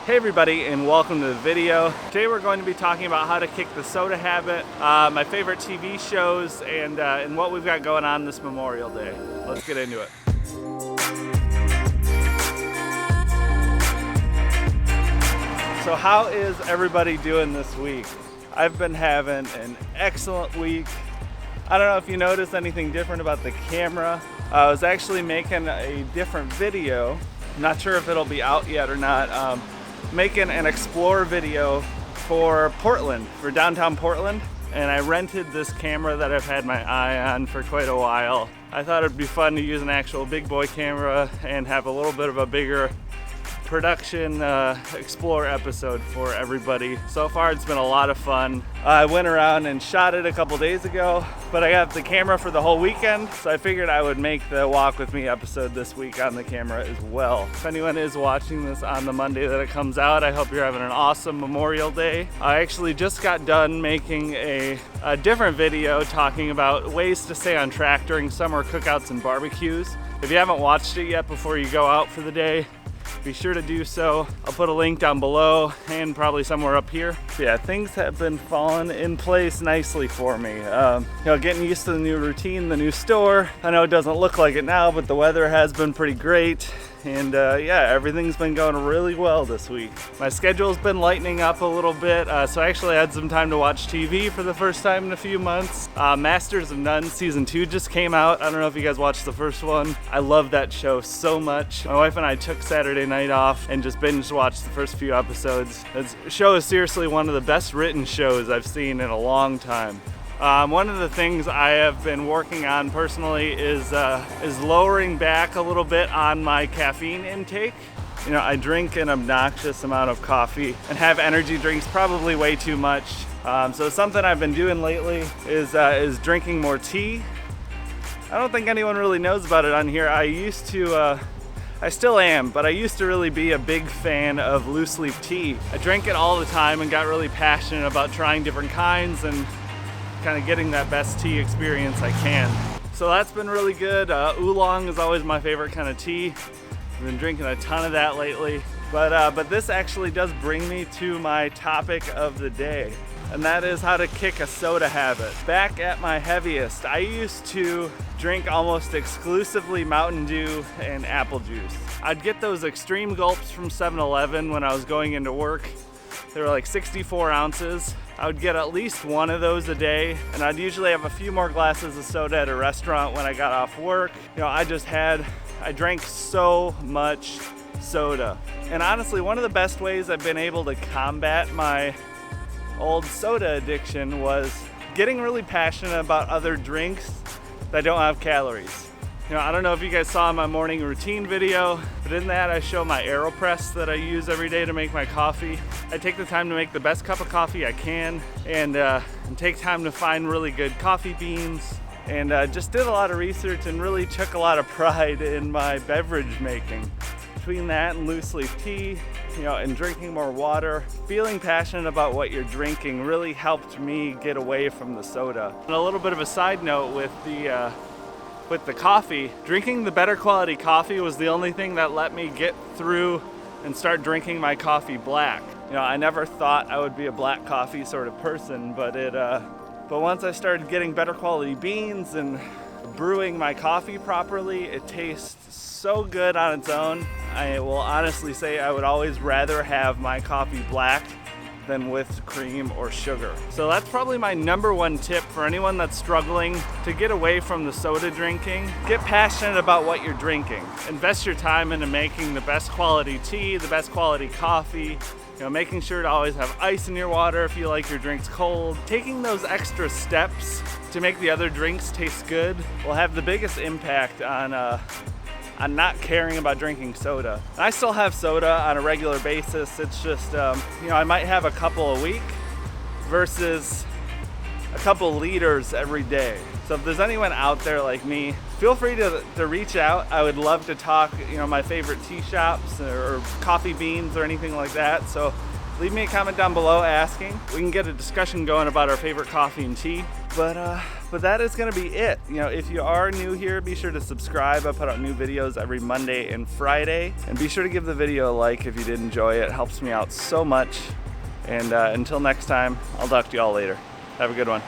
Hey everybody, and welcome to the video. Today we're going to be talking about how to kick the soda habit, my favorite TV shows, and what we've got going on this Memorial Day. Let's get into it. So how is everybody doing this week? I've been having an excellent week. I don't know if you noticed anything different about the camera. I was actually making a different video. I'm not sure if it'll be out yet or not. Making an explore video for Portland, for downtown Portland, and I rented this camera that I've had my eye on for quite a while. I thought it'd be fun to use an actual big boy camera and have a little bit of a bigger production explore episode for everybody. So far it's been a lot of fun. I went around and shot it a couple days ago, but I got the camera for the whole weekend, so I figured I would make the walk with me episode this week on the camera as well. If anyone is watching this on the Monday that it comes out, I hope you're having an awesome Memorial Day. I actually just got done making a different video talking about ways to stay on track during summer cookouts and barbecues. If you haven't watched it yet before you go out for the day, be sure to do so. I'll put a link down below and probably somewhere up here. So yeah, things have been falling in place nicely for me. Getting used to the new routine, the new store. I know it doesn't look like it now, but the weather has been pretty great. And yeah, everything's been going really well this week. My schedule's been lightening up a little bit, so I actually had some time to watch TV for the first time in a few months. Masters of None Season 2 just came out. I don't know if you guys watched the first one. I love that show so much. My wife and I took Saturday night off and just binge watched the first few episodes. This show is seriously one of the best written shows I've seen in a long time. One of the things I have been working on personally is lowering back a little bit on my caffeine intake. You know, I drink an obnoxious amount of coffee and have energy drinks probably way too much. So something I've been doing lately is drinking more tea. I don't think anyone really knows about it on here. I still am, but I used to really be a big fan of loose leaf tea. I drank it all the time and got really passionate about trying different kinds and kind of getting that best tea experience I can. So that's been really good. Oolong is always my favorite kind of tea. I've been drinking a ton of that lately. But this actually does bring me to my topic of the day, and that is how to kick a soda habit. Back at my heaviest, I used to drink almost exclusively Mountain Dew and apple juice. I'd get those extreme gulps from 7-Eleven when I was going into work. They were like 64 ounces. I would get at least one of those a day, and I'd usually have a few more glasses of soda at a restaurant when I got off work. You know, I drank so much soda. And honestly, one of the best ways I've been able to combat my old soda addiction was getting really passionate about other drinks that don't have calories. You know, I don't know if you guys saw my morning routine video, but in that I show my AeroPress that I use every day to make my coffee. I take the time to make the best cup of coffee I can and take time to find really good coffee beans, and just did a lot of research and really took a lot of pride in my beverage making. Between that and loose leaf tea, you know, and drinking more water, feeling passionate about what you're drinking really helped me get away from the soda. And a little bit of a side note with the coffee, drinking the better quality coffee was the only thing that let me get through and start drinking my coffee black. You know, I never thought I would be a black coffee sort of person, but once I started getting better quality beans and brewing my coffee properly, it tastes so good on its own. I will honestly say I would always rather have my coffee black than with cream or sugar. So that's probably my number one tip for anyone that's struggling to get away from the soda drinking. Get passionate about what you're drinking. Invest your time into making the best quality tea, the best quality coffee, you know, making sure to always have ice in your water if you like your drinks cold. Taking those extra steps to make the other drinks taste good will have the biggest impact on not caring about drinking soda. I still have soda on a regular basis. It's just, you know, I might have a couple a week versus a couple liters every day. So if there's anyone out there like me, feel free to reach out. I would love to talk, you know, my favorite tea shops or coffee beans or anything like that. So leave me a comment down below asking. We can get a discussion going about our favorite coffee and tea. But But that is gonna be it. You know, if you are new here, be sure to subscribe. I put out new videos every Monday and Friday. And be sure to give the video a like if you did enjoy it. It helps me out so much. And until next time, I'll talk to you all later. Have a good one.